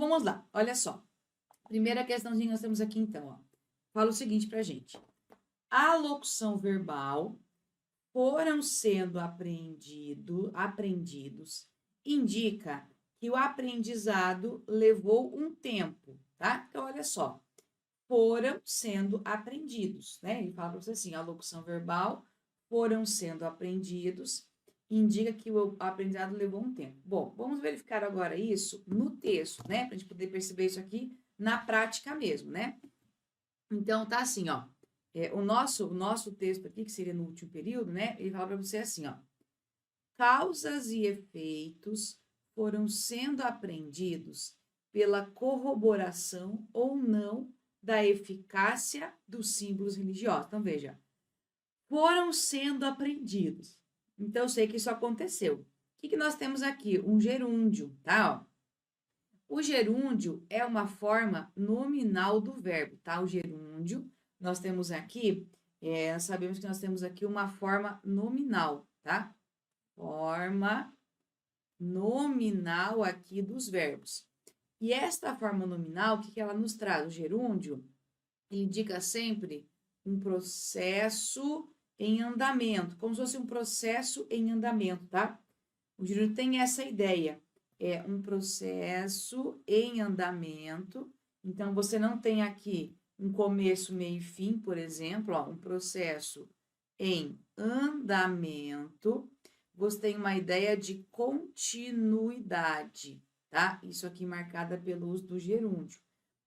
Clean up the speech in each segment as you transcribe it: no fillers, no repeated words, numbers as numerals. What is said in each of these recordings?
vamos lá. Olha só. Primeira questãozinha que nós temos aqui, então, ó. Fala o seguinte pra gente. A locução verbal foram sendo aprendidos indica que o aprendizado levou um tempo, tá? Então, olha só. Foram sendo aprendidos, né? Ele fala para você assim, a locução verbal foram sendo aprendidos, indica que o aprendizado levou um tempo. Bom, vamos verificar agora isso no texto, né? Para a gente poder perceber isso aqui na prática mesmo, né? Então, tá assim, ó. O nosso texto aqui, que seria no último período, né? Ele fala para você assim, ó. Causas e efeitos foram sendo aprendidos pela corroboração ou não da eficácia dos símbolos religiosos. Então, veja, foram sendo aprendidos. Então, eu sei que isso aconteceu. O que nós temos aqui? Um gerúndio, tá? Ó. O gerúndio é uma forma nominal do verbo, tá? O gerúndio, nós temos aqui, sabemos que nós temos aqui uma forma nominal, tá? Forma nominal aqui dos verbos. E esta forma nominal, o que ela nos traz? O gerúndio indica sempre um processo em andamento, como se fosse um processo em andamento, tá? O gerúndio tem essa ideia, é um processo em andamento. Então, você não tem aqui um começo, meio e fim, por exemplo, ó, um processo em andamento. Você tem uma ideia de continuidade, tá? Isso aqui marcada pelo uso do gerúndio.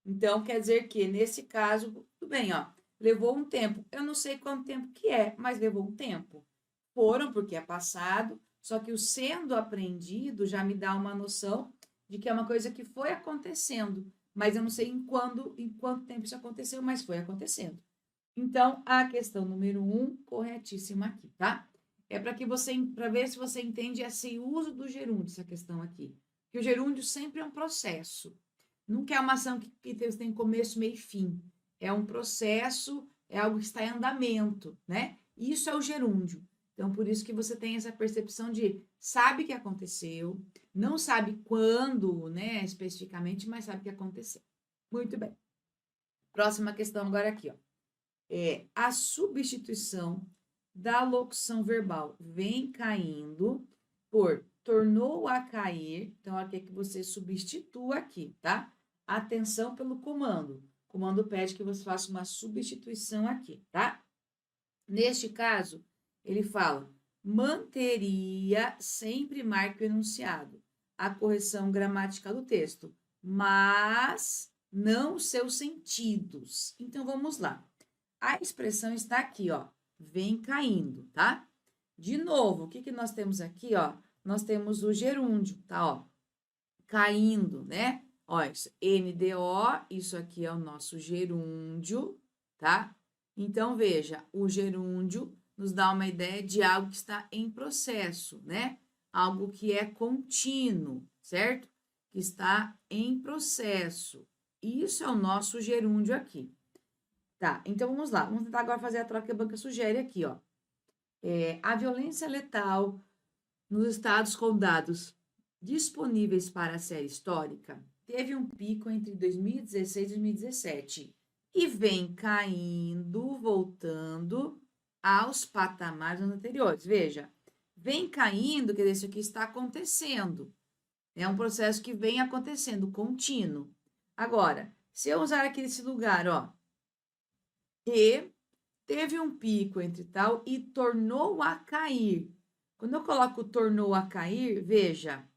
Então, quer dizer que, nesse caso, tudo bem, ó, levou um tempo. Eu não sei quanto tempo que é, mas levou um tempo. Foram, porque é passado, só que o sendo aprendido já me dá uma noção de que é uma coisa que foi acontecendo, mas eu não sei em quanto tempo isso aconteceu, mas foi acontecendo. Então, a questão número 1, corretíssima aqui, tá? É para ver se você entende esse uso do gerúndio, essa questão aqui. Que o gerúndio sempre é um processo. Nunca é uma ação que tem começo, meio e fim. É um processo, é algo que está em andamento, né? Isso é o gerúndio. Então, por isso que você tem essa percepção de sabe que aconteceu, não sabe quando, né, especificamente, mas sabe que aconteceu. Muito bem. Próxima questão agora aqui, ó. A substituição da locução verbal vem caindo por tornou a cair. Então, aqui é que você substitua aqui, tá? Atenção pelo comando. O comando pede que você faça uma substituição aqui, tá? Neste caso, ele fala, manteria sempre marca o enunciado, a correção gramatical do texto, mas não seus sentidos. Então, vamos lá. A expressão está aqui, ó, vem caindo, tá? De novo, o que nós temos aqui, ó? Nós temos o gerúndio, tá, ó, caindo, né? Ó, isso, NDO, isso aqui é o nosso gerúndio, tá? Então, veja, o gerúndio nos dá uma ideia de algo que está em processo, né? Algo que é contínuo, certo? Que está em processo. Isso é o nosso gerúndio aqui. Tá, então vamos lá. Vamos tentar agora fazer a troca que a banca sugere aqui, ó. A violência letal nos estados com dados disponíveis para a série histórica teve um pico entre 2016 e 2017 e vem caindo, voltando aos patamares anteriores. Veja, vem caindo, quer dizer, isso aqui está acontecendo. É um processo que vem acontecendo, contínuo. Agora, se eu usar aqui esse lugar, ó, e teve um pico entre tal e tornou a cair. Quando eu coloco tornou a cair, veja,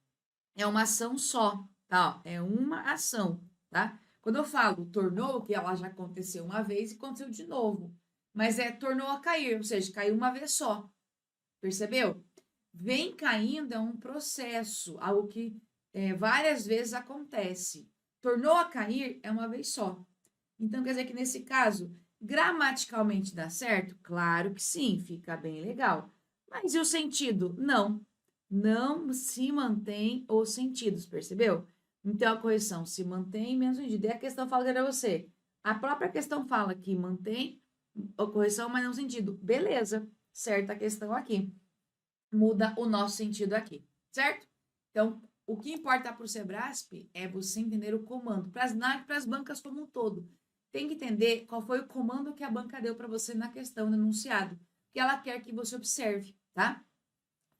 é uma ação só, tá? Ó, é uma ação, tá? Quando eu falo tornou, que ela já aconteceu uma vez e aconteceu de novo. Mas tornou a cair, ou seja, caiu uma vez só. Percebeu? Vem caindo é um processo, algo que várias vezes acontece. Tornou a cair é uma vez só. Então, quer dizer que nesse caso, gramaticalmente dá certo? Claro que sim, fica bem legal. Mas e o sentido? Não. Não se mantém os sentidos, percebeu? Então, a correção se mantém menos sentido. E a questão fala para você. A própria questão fala que mantém a correção, mas não sentido. Beleza, certa a questão aqui. Muda o nosso sentido aqui, certo? Então, o que importa para o Sebrasp é você entender o comando, para as bancas como um todo. Tem que entender qual foi o comando que a banca deu para você na questão, no enunciado, que ela quer que você observe, tá?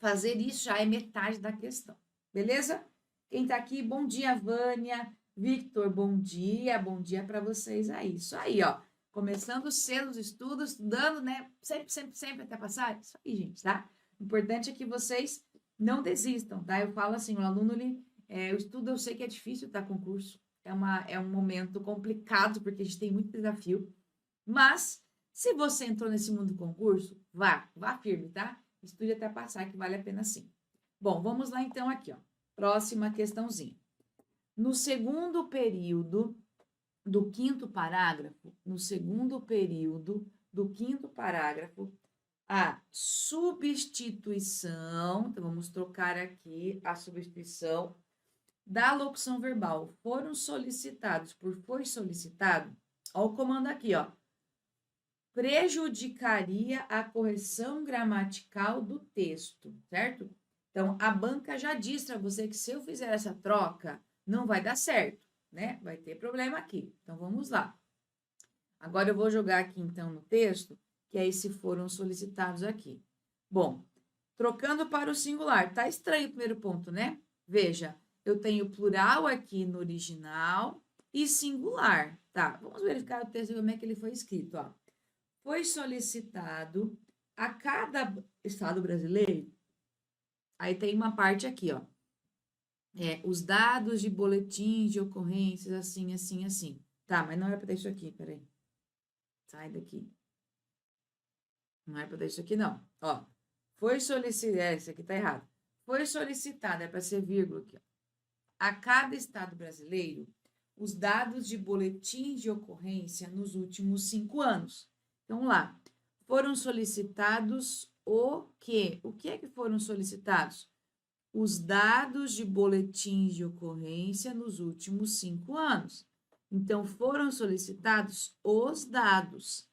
Fazer isso já é metade da questão, beleza? Quem tá aqui, bom dia, Vânia, Victor, bom dia para vocês aí. Isso aí, ó, começando cedo os estudos, estudando, né, sempre até passar, isso aí, gente, tá? O importante é que vocês não desistam, tá? Eu falo assim, o aluno, o estudo eu sei que é difícil, tá, concurso, é um momento complicado, porque a gente tem muito desafio, mas se você entrou nesse mundo do concurso, vá firme, tá? Estude até passar, que vale a pena sim. Bom, vamos lá então aqui, ó. Próxima questãozinha. No segundo período do quinto parágrafo, a substituição, então vamos trocar aqui a substituição da locução verbal foram solicitados por foi solicitado, ó o comando aqui, ó. Prejudicaria a correção gramatical do texto, certo? Então, a banca já diz para você que se eu fizer essa troca, não vai dar certo, né? Vai ter problema aqui. Então, vamos lá. Agora, eu vou jogar aqui, então, no texto, que aí se foram solicitados aqui. Bom, trocando para o singular. Tá estranho o primeiro ponto, né? Veja, eu tenho plural aqui no original e singular, tá? Vamos verificar o texto, como é que ele foi escrito, ó. Foi solicitado a cada estado brasileiro, aí tem uma parte aqui, ó, os dados de boletins de ocorrências, assim. Tá, mas não é para ter isso aqui, peraí. Sai daqui. Não é para ter isso aqui, não. Ó, foi solicitado, esse aqui tá errado. Foi solicitado, é para ser vírgula aqui, ó, a cada estado brasileiro, os dados de boletins de ocorrência nos últimos 5 anos. Então, lá, foram solicitados o quê? O que é que foram solicitados? Os dados de boletins de ocorrência nos últimos 5 anos. Então, foram solicitados os dados.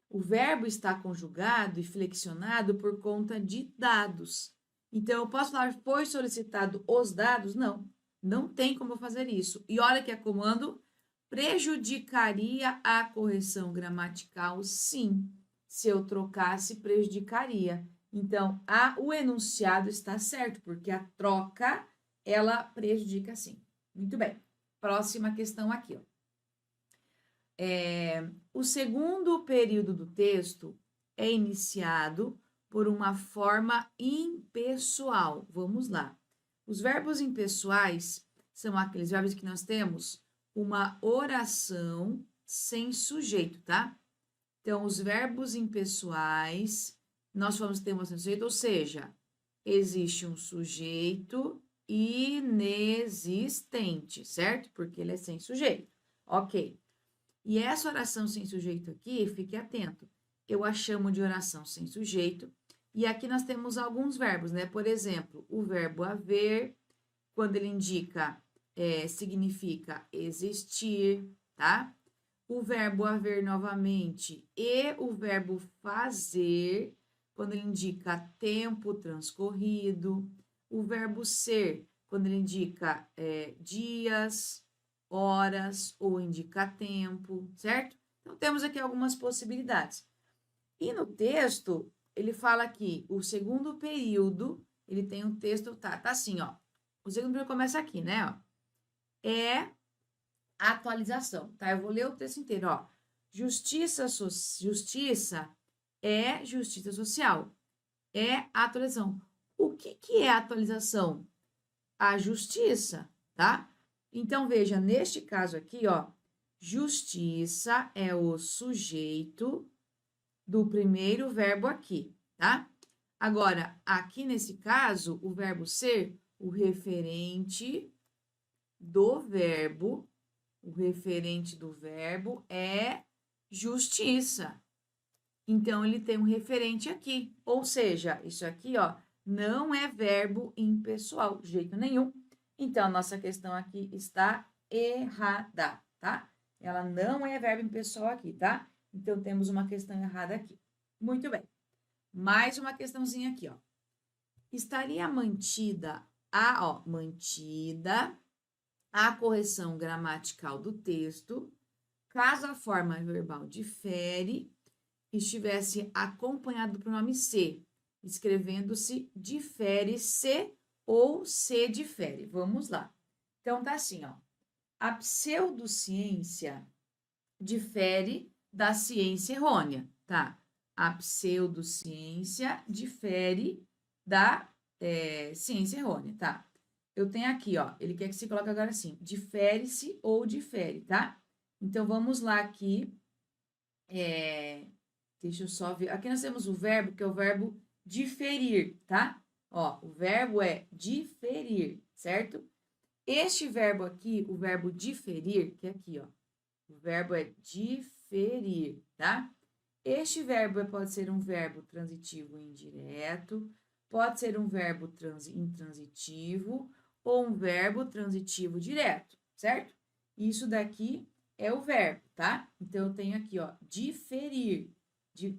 O verbo está conjugado e flexionado por conta de dados. Então, eu posso falar, foi solicitado os dados? Não, não tem como eu fazer isso. E olha que é comando prejudicaria a correção gramatical, sim. Se eu trocasse, prejudicaria. Então, o enunciado está certo, porque a troca, ela prejudica sim. Muito bem. Próxima questão aqui, ó. O segundo período do texto é iniciado por uma forma impessoal. Vamos lá. Os verbos impessoais são aqueles verbos que nós temos uma oração sem sujeito, tá? Então, os verbos impessoais, nós vamos ter uma oração sem sujeito, ou seja, existe um sujeito inexistente, certo? Porque ele é sem sujeito. Ok. E essa oração sem sujeito aqui, fique atento, eu a chamo de oração sem sujeito, e aqui nós temos alguns verbos, né? Por exemplo, o verbo haver, quando ele indica, significa existir, tá? O verbo haver novamente e o verbo fazer, quando ele indica tempo transcorrido. O verbo ser, quando ele indica dias, horas ou indica tempo, certo? Então, temos aqui algumas possibilidades. E no texto, ele fala aqui, o segundo período, ele tem um texto, tá assim, ó. O segundo período começa aqui, né, ó. É atualização, tá? Eu vou ler o texto inteiro, ó. Justiça é justiça social, é atualização. O que é atualização? A justiça, tá? Então, veja, neste caso aqui, ó, justiça é o sujeito do primeiro verbo aqui, tá? Agora, aqui nesse caso, o verbo ser, o referente do verbo é justiça. Então, ele tem um referente aqui, ou seja, isso aqui, ó, não é verbo impessoal, de jeito nenhum. Então, a nossa questão aqui está errada, tá? Ela não é verbo impessoal aqui, tá? Então, temos uma questão errada aqui. Muito bem. Mais uma questãozinha aqui, ó. Estaria mantida Mantida a correção gramatical do texto, caso a forma verbal difere, estivesse acompanhado do pronome se, escrevendo-se difere-se ou se difere. Vamos lá. Então, tá assim, ó. A pseudociência difere da ciência errônea, tá? A pseudociência difere da ciência errônea, tá? Eu tenho aqui, ó, ele quer que você coloque agora assim, difere-se ou difere, tá? Então, vamos lá aqui, deixa eu só ver, aqui nós temos o verbo, que é o verbo diferir, tá? Ó, o verbo é diferir, certo? Este verbo aqui, o verbo diferir, que é aqui, ó, o verbo é diferir, tá? Este verbo pode ser um verbo transitivo indireto, pode ser um verbo intransitivo ou um verbo transitivo direto, certo? Isso daqui é o verbo, tá? Então, eu tenho aqui, ó, diferir.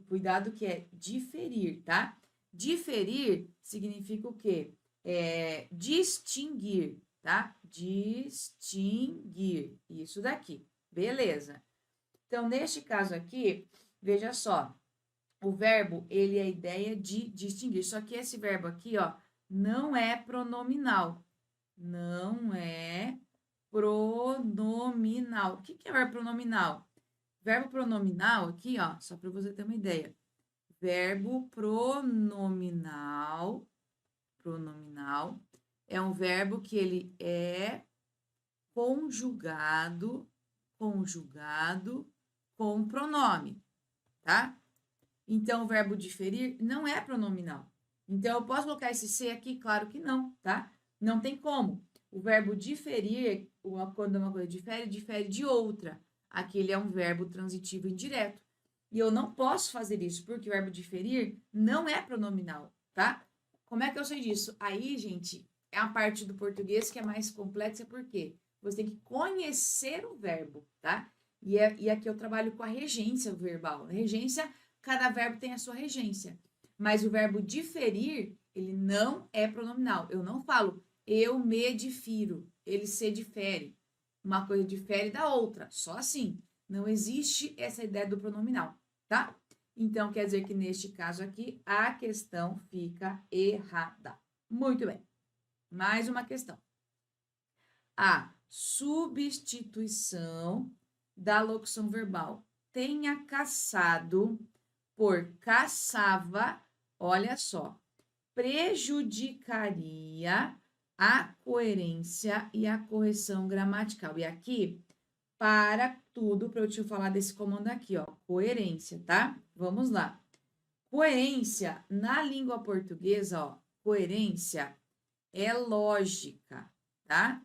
Cuidado que é diferir, tá? Diferir significa o quê? Distinguir, tá? Distinguir. Isso daqui. Beleza. Então, neste caso aqui, veja só, o verbo, ele é a ideia de distinguir, só que esse verbo aqui, ó, não é pronominal. Não é pronominal. O que é verbo pronominal? Verbo pronominal aqui, ó, só para você ter uma ideia. Verbo pronominal é um verbo que ele é conjugado com pronome, tá? Então, o verbo diferir não é pronominal. Então, eu posso colocar esse se aqui? Claro que não, tá? Não tem como. O verbo diferir, quando uma coisa difere, difere de outra. Aqui ele é um verbo transitivo indireto. E eu não posso fazer isso, porque o verbo diferir não é pronominal, tá? Como é que eu sei disso? Aí, gente, é a parte do português que é mais complexa, por quê? Você tem que conhecer o verbo, tá? E aqui eu trabalho com a regência verbal. A regência, cada verbo tem a sua regência. Mas o verbo diferir, ele não é pronominal. Eu não falo, eu me difiro, ele se difere. Uma coisa difere da outra, só assim. Não existe essa ideia do pronominal, tá? Então, quer dizer que neste caso aqui, a questão fica errada. Muito bem. Mais uma questão. A substituição da locução verbal tenha caçado por caçava, olha só, prejudicaria a coerência e a correção gramatical. E aqui, para tudo, para eu te falar desse comando aqui, ó, coerência, tá? Vamos lá. Coerência, na língua portuguesa, ó, coerência é lógica, tá?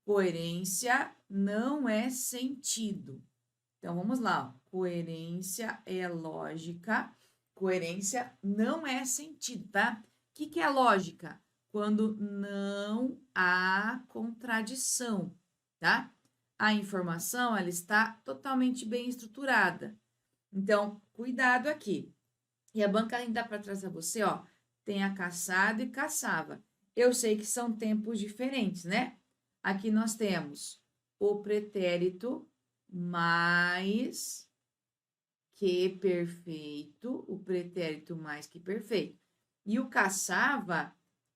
Coerência não é sentido. Então, vamos lá, ó. Coerência é lógica, coerência não é sentido, tá? O que é lógica? Quando não há contradição, tá? A informação, ela está totalmente bem estruturada. Então, cuidado aqui. E a banca ainda para trás a você, ó, tem a caçada e caçava. Eu sei que são tempos diferentes, né? Aqui nós temos o pretérito mais que perfeito, o pretérito mais que perfeito. E o caçava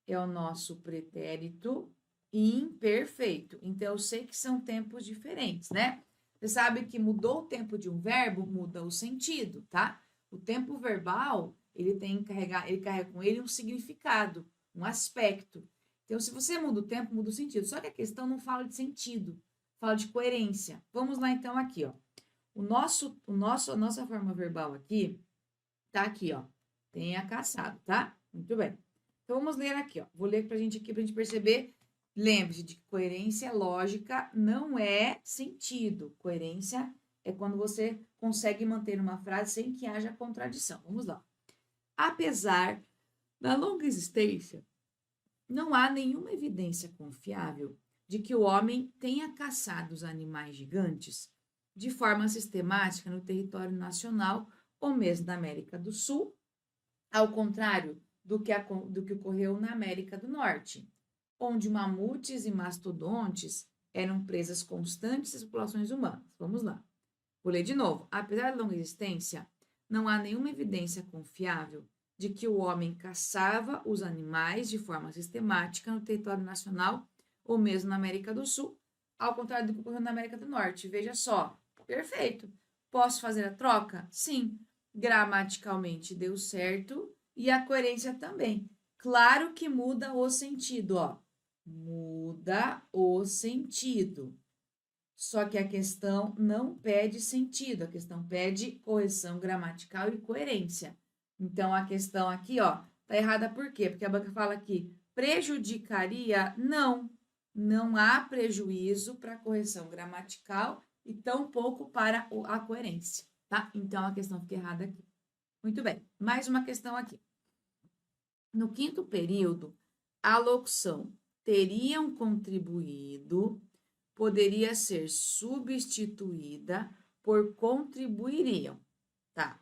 é o nosso pretérito imperfeito. Então, eu sei que são tempos diferentes, né? Você sabe que mudou o tempo de um verbo, muda o sentido, tá? O tempo verbal, ele carrega com ele um significado, um aspecto. Então, se você muda o tempo, muda o sentido. Só que a questão não fala de sentido, fala de coerência. Vamos lá, então, aqui, ó. A nossa forma verbal aqui, tá aqui, ó. Tenha caçado, tá? Muito bem. Então, vamos ler aqui, ó. Vou ler pra gente aqui, pra gente perceber. Lembre-se de que coerência lógica não é sentido. Coerência é quando você consegue manter uma frase sem que haja contradição. Vamos lá. Apesar da longa existência, não há nenhuma evidência confiável de que o homem tenha caçado os animais gigantes de forma sistemática no território nacional ou mesmo na América do Sul, ao contrário do que ocorreu na América do Norte. onde mamutes e mastodontes eram presas constantes das populações humanas. Vamos lá. Vou ler de novo. Apesar da longa existência, não há nenhuma evidência confiável de que o homem caçava os animais de forma sistemática no território nacional ou mesmo na América do Sul, ao contrário do que ocorreu na América do Norte. Veja só. Perfeito. Posso fazer a troca? Sim. Gramaticalmente deu certo e a coerência também. Claro que muda o sentido, ó. Muda o sentido. Só que a questão não pede sentido, a questão pede correção gramatical e coerência. Então, a questão aqui, ó, tá errada por quê? Porque a banca fala aqui, prejudicaria? Não, não há prejuízo para a correção gramatical e tampouco para a coerência, tá? Então, a questão fica errada aqui. Muito bem, mais uma questão aqui. No quinto período, a locução teriam contribuído poderia ser substituída por contribuiriam, tá?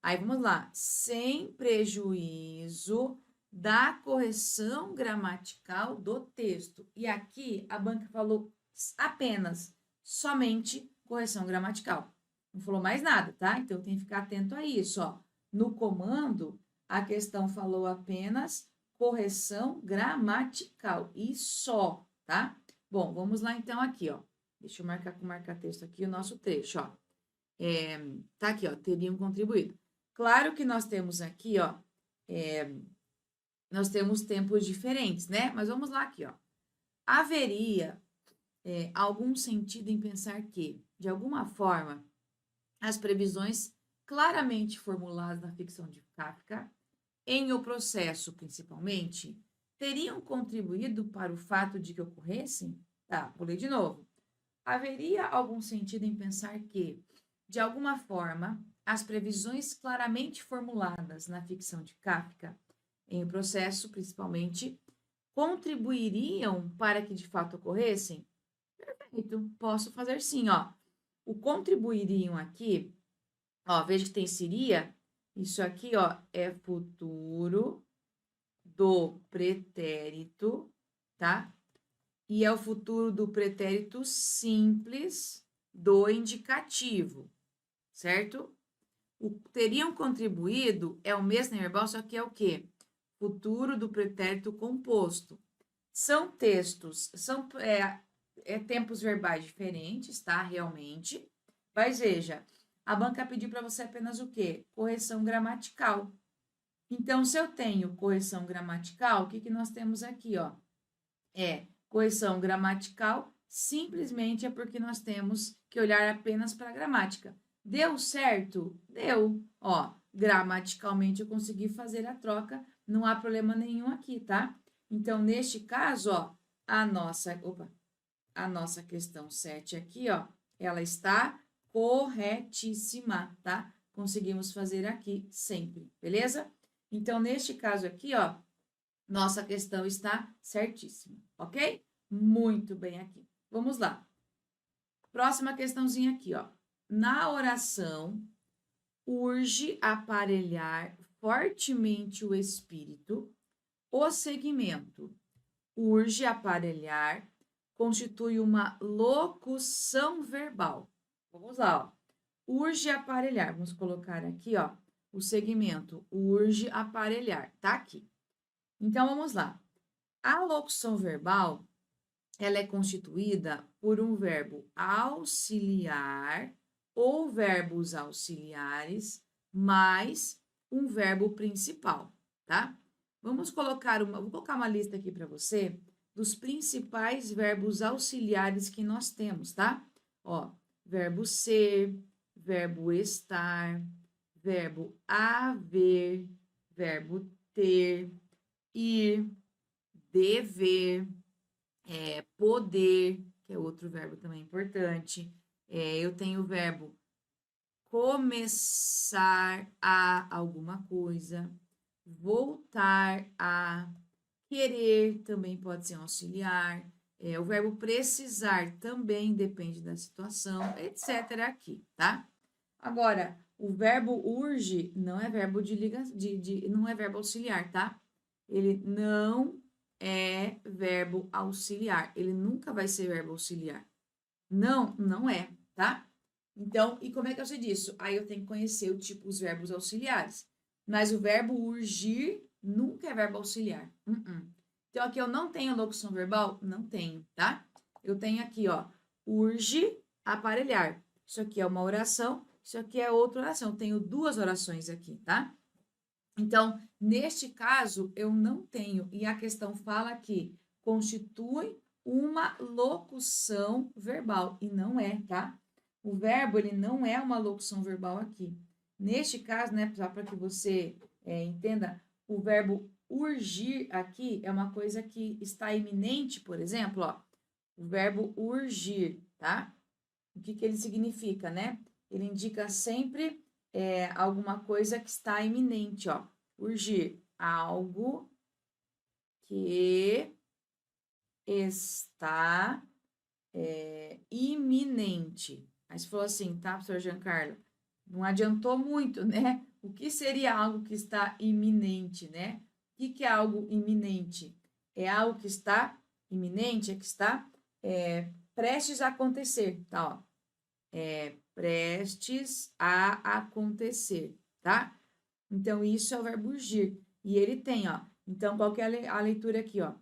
Aí vamos lá, sem prejuízo da correção gramatical do texto. E aqui a banca falou apenas, somente correção gramatical. Não falou mais nada, tá? Então tem que ficar atento a isso, ó. No comando, a questão falou apenas correção gramatical e só, tá? Bom, vamos lá então aqui, ó. Deixa eu marcar com marca-texto aqui o nosso trecho, ó. Tá aqui, ó, teriam contribuído. Claro que nós temos aqui, ó, nós temos tempos diferentes, né? Mas vamos lá aqui, ó. Haveria algum sentido em pensar que, de alguma forma, as previsões claramente formuladas na ficção de Kafka, em O Processo, principalmente, teriam contribuído para o fato de que ocorressem? Tá, vou ler de novo. Haveria algum sentido em pensar que, de alguma forma, as previsões claramente formuladas na ficção de Kafka, em O Processo, principalmente, contribuiriam para que de fato ocorressem? Perfeito, posso fazer sim, ó. O contribuiriam aqui, ó, veja que tem seria, isso aqui, ó, é futuro do pretérito, tá? E é o futuro do pretérito simples do indicativo, certo? O teriam contribuído é o mesmo verbal, só que é o quê? Futuro do pretérito composto. São textos, são tempos verbais diferentes, tá? Realmente. Mas veja, a banca pediu para você apenas o quê? Correção gramatical. Então, se eu tenho correção gramatical, o que nós temos aqui, ó? Correção gramatical simplesmente é porque nós temos que olhar apenas para a gramática. Deu certo? Deu. Ó, gramaticalmente eu consegui fazer a troca, não há problema nenhum aqui, tá? Então, neste caso, ó, a nossa questão 7 aqui, ó, ela está corretíssima, tá? Conseguimos fazer aqui sempre, beleza? Então, neste caso aqui, ó, nossa questão está certíssima, ok? Muito bem aqui. Vamos lá. Próxima questãozinha aqui, ó. Na oração, urge aparelhar fortemente o espírito. O segmento urge aparelhar constitui uma locução verbal. Vamos lá, ó. Urge aparelhar. Vamos colocar aqui, ó, o segmento urge aparelhar. Tá aqui. Então, vamos lá. A locução verbal, ela é constituída por um verbo auxiliar ou verbos auxiliares mais um verbo principal, tá? Vou colocar uma lista aqui para você dos principais verbos auxiliares que nós temos, tá? Ó, verbo ser, verbo estar, verbo haver, verbo ter, ir, dever, poder, que é outro verbo também importante. Eu tenho o verbo começar a alguma coisa, voltar a, querer também pode ser um auxiliar. O verbo precisar também depende da situação, etc. aqui, tá? Agora, o verbo urge não é verbo não é verbo auxiliar, tá? Ele não é verbo auxiliar. Ele nunca vai ser verbo auxiliar. Não, não é, tá? Então, e como é que eu sei disso? Aí eu tenho que conhecer os verbos auxiliares. Mas o verbo urgir nunca é verbo auxiliar. Então, aqui eu não tenho locução verbal? Não tenho, tá? Eu tenho aqui, ó, urge, aparelhar. Isso aqui é uma oração, isso aqui é outra oração. Eu tenho duas orações aqui, tá? Então, neste caso, eu não tenho. E a questão fala que constitui uma locução verbal. E não é, tá? O verbo, ele não é uma locução verbal aqui. Neste caso, né, só para que você entenda, o verbo urgir aqui é uma coisa que está iminente, por exemplo, ó. O verbo urgir, tá? O que ele significa, né? Ele indica sempre alguma coisa que está iminente, ó. Urgir, algo que está iminente. Aí você falou assim, tá, professor Giancarlo? Não adiantou muito, né? O que seria algo que está iminente, né? O que é algo iminente? É algo que está iminente, é que está prestes a acontecer, tá? Ó. Prestes a acontecer, tá? Então, isso é o verbo urgir. E ele tem, ó. Então, qual que é a leitura aqui, ó?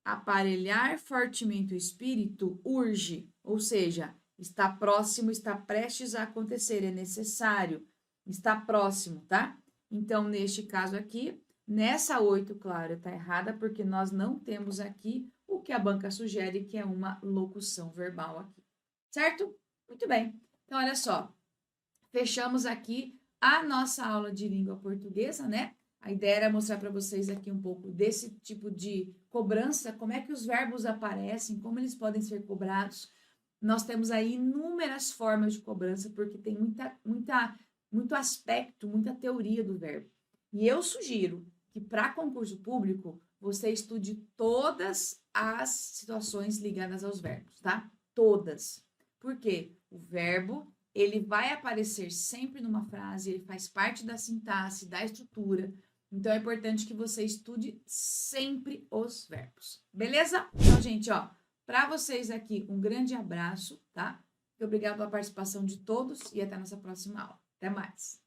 Aparelhar fortemente o espírito urge, ou seja, está próximo, está prestes a acontecer, é necessário, está próximo, tá? Então, neste caso aqui, nessa 8, claro, está errada, porque nós não temos aqui o que a banca sugere, que é uma locução verbal aqui, certo? Muito bem. Então, olha só, fechamos aqui a nossa aula de língua portuguesa, né? A ideia era mostrar para vocês aqui um pouco desse tipo de cobrança, como é que os verbos aparecem, como eles podem ser cobrados. Nós temos aí inúmeras formas de cobrança, porque tem muito aspecto, muita teoria do verbo. E eu sugiro que para concurso público, você estude todas as situações ligadas aos verbos, tá? Todas. Por quê? O verbo, ele vai aparecer sempre numa frase, ele faz parte da sintaxe, da estrutura. Então, é importante que você estude sempre os verbos. Beleza? Então, gente, ó, para vocês aqui, um grande abraço, tá? Muito obrigada pela participação de todos e até nossa próxima aula. Até mais!